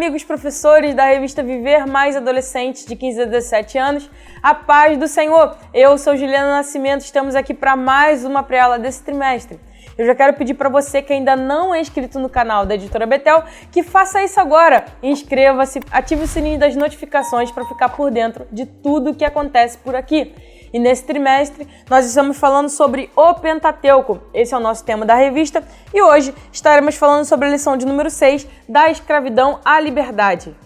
amigos professores da revista Viver Mais Adolescentes de 15 a 17 anos, a paz do Senhor. Eu sou Juliana Nascimento, estamos aqui para mais uma pré-aula desse trimestre. Eu já quero pedir para você que ainda não é inscrito no canal da Editora Betel, que faça isso agora. Inscreva-se, ative o sininho das notificações para ficar por dentro de tudo que acontece por aqui. E nesse trimestre, nós estamos falando sobre o Pentateuco. Esse é o nosso tema da revista. E hoje estaremos falando sobre a lição de número 6, da escravidão à liberdade.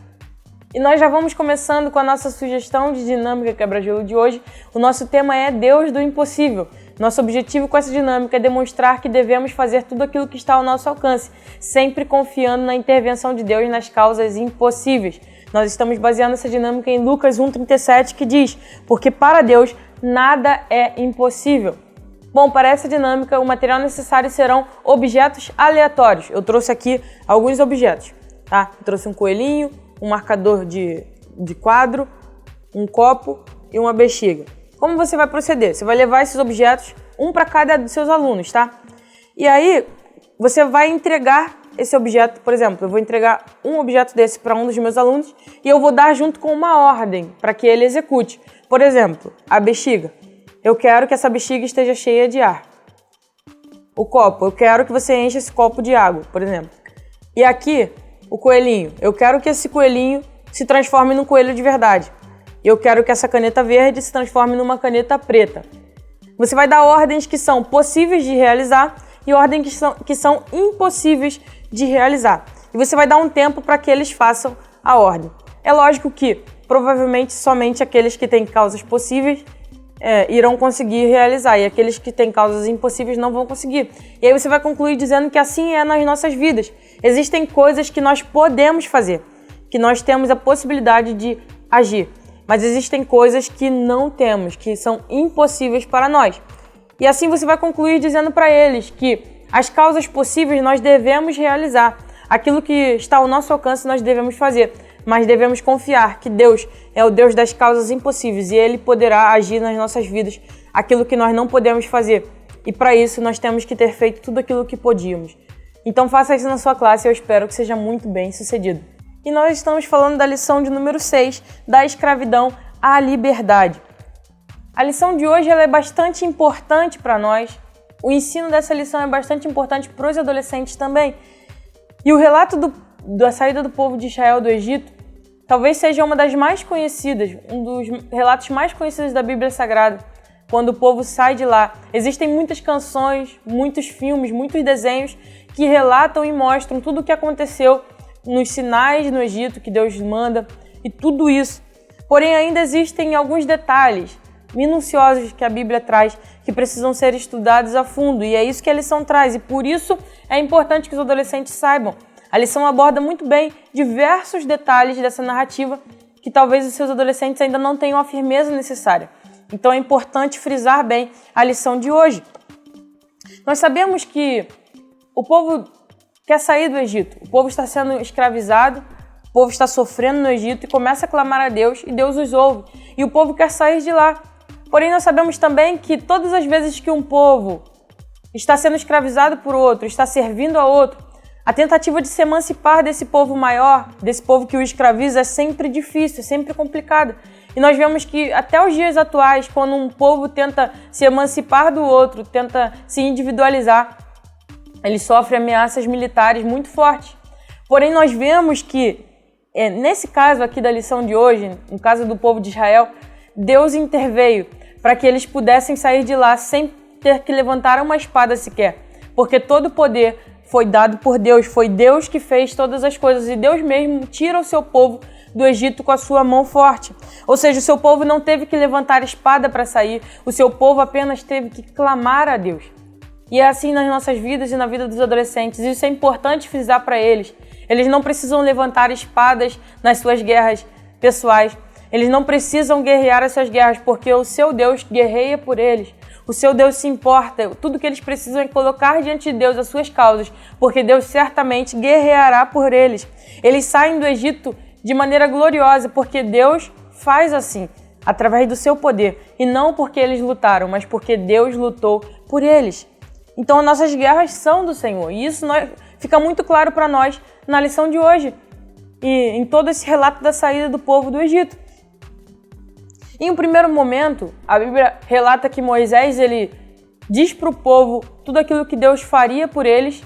E nós já vamos começando com a nossa sugestão de dinâmica quebra-gelo de hoje. O nosso tema é Deus do Impossível. Nosso objetivo com essa dinâmica é demonstrar que devemos fazer tudo aquilo que está ao nosso alcance, sempre confiando na intervenção de Deus nas causas impossíveis. Nós estamos baseando essa dinâmica em Lucas 1,37, que diz: porque para Deus nada é impossível. Bom, para essa dinâmica, o material necessário serão objetos aleatórios. Eu trouxe aqui alguns objetos, tá? Eu trouxe um coelhinho, um marcador de quadro, um copo e uma bexiga. Como você vai proceder? Você vai levar esses objetos, um para cada dos seus alunos, tá? E aí, você vai entregar esse objeto, por exemplo, eu vou entregar um objeto desse para um dos meus alunos e eu vou dar junto com uma ordem para que ele execute. Por exemplo, a bexiga. Eu quero que essa bexiga esteja cheia de ar. O copo. Eu quero que você encha esse copo de água, por exemplo. E aqui, o coelhinho. Eu quero que esse coelhinho se transforme num coelho de verdade. Eu quero que essa caneta verde se transforme numa caneta preta. Você vai dar ordens que são possíveis de realizar e ordens que são impossíveis de realizar. E você vai dar um tempo para que eles façam a ordem. É lógico que provavelmente somente aqueles que têm causas possíveis irão conseguir realizar, e aqueles que têm causas impossíveis não vão conseguir. E aí você vai concluir dizendo que assim é nas nossas vidas. Existem coisas que nós podemos fazer, que nós temos a possibilidade de agir, mas existem coisas que não temos, que são impossíveis para nós. E assim você vai concluir dizendo para eles que as causas possíveis nós devemos realizar, aquilo que está ao nosso alcance nós devemos fazer, mas devemos confiar que Deus é o Deus das causas impossíveis e Ele poderá agir nas nossas vidas aquilo que nós não podemos fazer. E para isso nós temos que ter feito tudo aquilo que podíamos. Então faça isso na sua classe e eu espero que seja muito bem sucedido. E nós estamos falando da lição de número 6, da escravidão à liberdade. A lição de hoje ela é bastante importante para nós. O ensino dessa lição é bastante importante para os adolescentes também. E o relato da saída do povo de Israel do Egito talvez seja uma das mais conhecidas, um dos relatos mais conhecidos da Bíblia Sagrada, quando o povo sai de lá. Existem muitas canções, muitos filmes, muitos desenhos que relatam e mostram tudo o que aconteceu nos sinais no Egito que Deus manda e tudo isso. Porém, ainda existem alguns detalhes minuciosos que a Bíblia traz que precisam ser estudados a fundo, e é isso que a lição traz, e por isso é importante que os adolescentes saibam. A lição aborda muito bem diversos detalhes dessa narrativa que talvez os seus adolescentes ainda não tenham a firmeza necessária. Então é importante frisar bem a lição de hoje. Nós sabemos que o povo quer sair do Egito, o povo está sendo escravizado, o povo está sofrendo no Egito e começa a clamar a Deus e Deus os ouve. E o povo quer sair de lá. Porém, nós sabemos também que todas as vezes que um povo está sendo escravizado por outro, está servindo a outro, a tentativa de se emancipar desse povo maior, desse povo que o escraviza, é sempre difícil, é sempre complicado. E nós vemos que até os dias atuais, quando um povo tenta se emancipar do outro, tenta se individualizar, ele sofre ameaças militares muito fortes. Porém, nós vemos que, nesse caso aqui da lição de hoje, no caso do povo de Israel, Deus interveio para que eles pudessem sair de lá sem ter que levantar uma espada sequer, porque todo o poder foi dado por Deus, foi Deus que fez todas as coisas e Deus mesmo tira o seu povo do Egito com a sua mão forte. Ou seja, o seu povo não teve que levantar espada para sair, o seu povo apenas teve que clamar a Deus. E é assim nas nossas vidas e na vida dos adolescentes. Isso é importante frisar para eles. Eles não precisam levantar espadas nas suas guerras pessoais. Eles não precisam guerrear as suas guerras, porque o seu Deus guerreia por eles. O seu Deus se importa. Tudo que eles precisam é colocar diante de Deus as suas causas, porque Deus certamente guerreará por eles. Eles saem do Egito de maneira gloriosa, porque Deus faz assim, através do seu poder. E não porque eles lutaram, mas porque Deus lutou por eles. Então, as nossas guerras são do Senhor. E isso fica muito claro para nós na lição de hoje. e em todo esse relato da saída do povo do Egito. Em um primeiro momento, a Bíblia relata que Moisés ele diz para o povo tudo aquilo que Deus faria por eles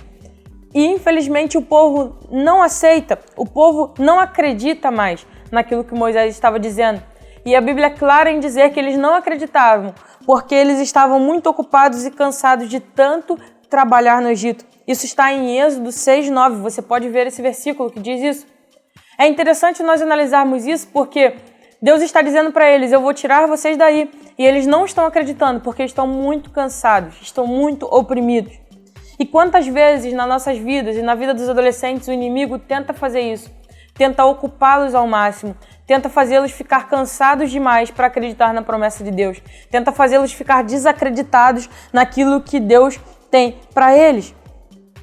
e, infelizmente, o povo não aceita, o povo não acredita mais naquilo que Moisés estava dizendo. E a Bíblia é clara em dizer que eles não acreditavam porque eles estavam muito ocupados e cansados de tanto trabalhar no Egito. Isso está em Êxodo 6:9, você pode ver esse versículo que diz isso. É interessante nós analisarmos isso porque Deus está dizendo para eles, eu vou tirar vocês daí. E eles não estão acreditando porque estão muito cansados, estão muito oprimidos. E quantas vezes nas nossas vidas e na vida dos adolescentes o inimigo tenta fazer isso? Tenta ocupá-los ao máximo, tenta fazê-los ficar cansados demais para acreditar na promessa de Deus. Tenta fazê-los ficar desacreditados naquilo que Deus tem para eles.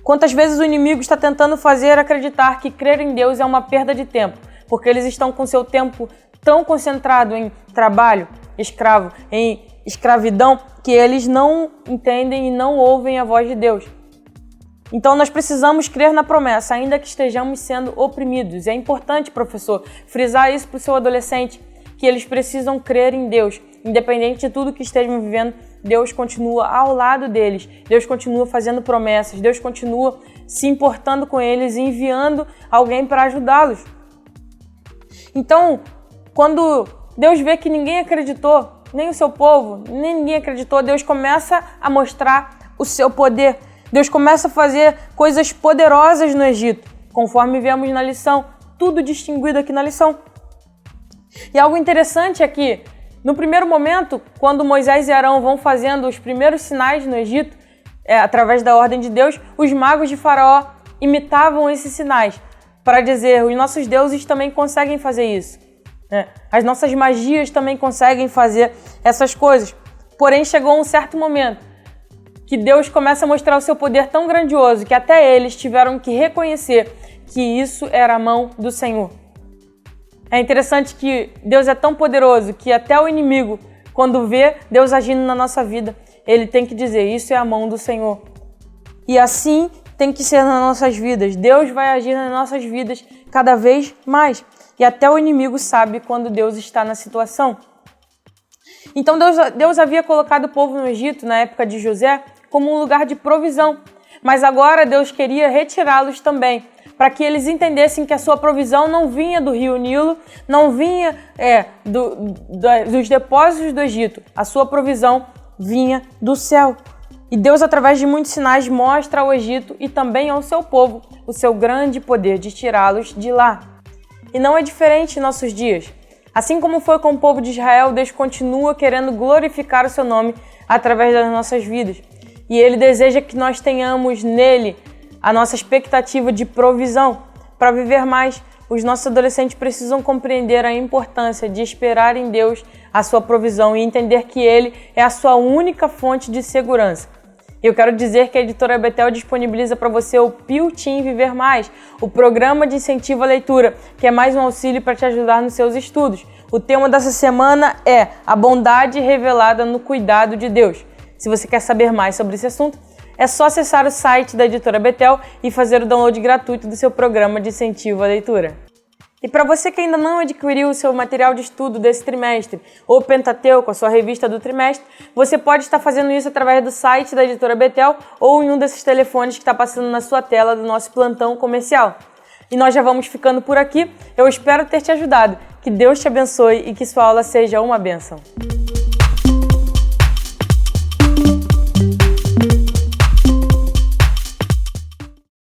Quantas vezes o inimigo está tentando fazer acreditar que crer em Deus é uma perda de tempo, porque eles estão com seu tempo tão concentrado em trabalho, escravo, em escravidão, que eles não entendem e não ouvem a voz de Deus. Então nós precisamos crer na promessa, ainda que estejamos sendo oprimidos. É importante, professor, frisar isso para o seu adolescente, que eles precisam crer em Deus. Independente de tudo que estejam vivendo, Deus continua ao lado deles. Deus continua fazendo promessas. Deus continua se importando com eles e enviando alguém para ajudá-los. Então, quando Deus vê que ninguém acreditou, nem o seu povo, nem ninguém acreditou, Deus começa a mostrar o seu poder. Deus começa a fazer coisas poderosas no Egito, conforme vemos na lição, tudo distinguido aqui na lição. E algo interessante é que, no primeiro momento, quando Moisés e Arão vão fazendo os primeiros sinais no Egito, através da ordem de Deus, os magos de Faraó imitavam esses sinais para dizer, os nossos deuses também conseguem fazer isso. As nossas magias também conseguem fazer essas coisas. Porém, chegou um certo momento que Deus começa a mostrar o seu poder tão grandioso que até eles tiveram que reconhecer que isso era a mão do Senhor. É interessante que Deus é tão poderoso que até o inimigo, quando vê Deus agindo na nossa vida, ele tem que dizer, isso é a mão do Senhor. E assim tem que ser nas nossas vidas. Deus vai agir nas nossas vidas cada vez mais. E até o inimigo sabe quando Deus está na situação. Então Deus havia colocado o povo no Egito, na época de José, como um lugar de provisão. Mas agora Deus queria retirá-los também, para que eles entendessem que a sua provisão não vinha do rio Nilo, não vinha dos depósitos do Egito. A sua provisão vinha do céu. E Deus, através de muitos sinais, mostra ao Egito e também ao seu povo o seu grande poder de tirá-los de lá. E não é diferente em nossos dias. Assim como foi com o povo de Israel, Deus continua querendo glorificar o seu nome através das nossas vidas. E Ele deseja que nós tenhamos nele a nossa expectativa de provisão. Para viver mais, os nossos adolescentes precisam compreender a importância de esperar em Deus a sua provisão e entender que Ele é a sua única fonte de segurança. Eu quero dizer que a Editora Betel disponibiliza para você o Pio Team Viver Mais, o programa de incentivo à leitura, que é mais um auxílio para te ajudar nos seus estudos. O tema dessa semana é a bondade revelada no cuidado de Deus. Se você quer saber mais sobre esse assunto, é só acessar o site da Editora Betel e fazer o download gratuito do seu programa de incentivo à leitura. E para você que ainda não adquiriu o seu material de estudo desse trimestre, ou Pentateuco, a sua revista do trimestre, você pode estar fazendo isso através do site da Editora Betel ou em um desses telefones que está passando na sua tela do nosso plantão comercial. E nós já vamos ficando por aqui. Eu espero ter te ajudado. Que Deus te abençoe e que sua aula seja uma bênção.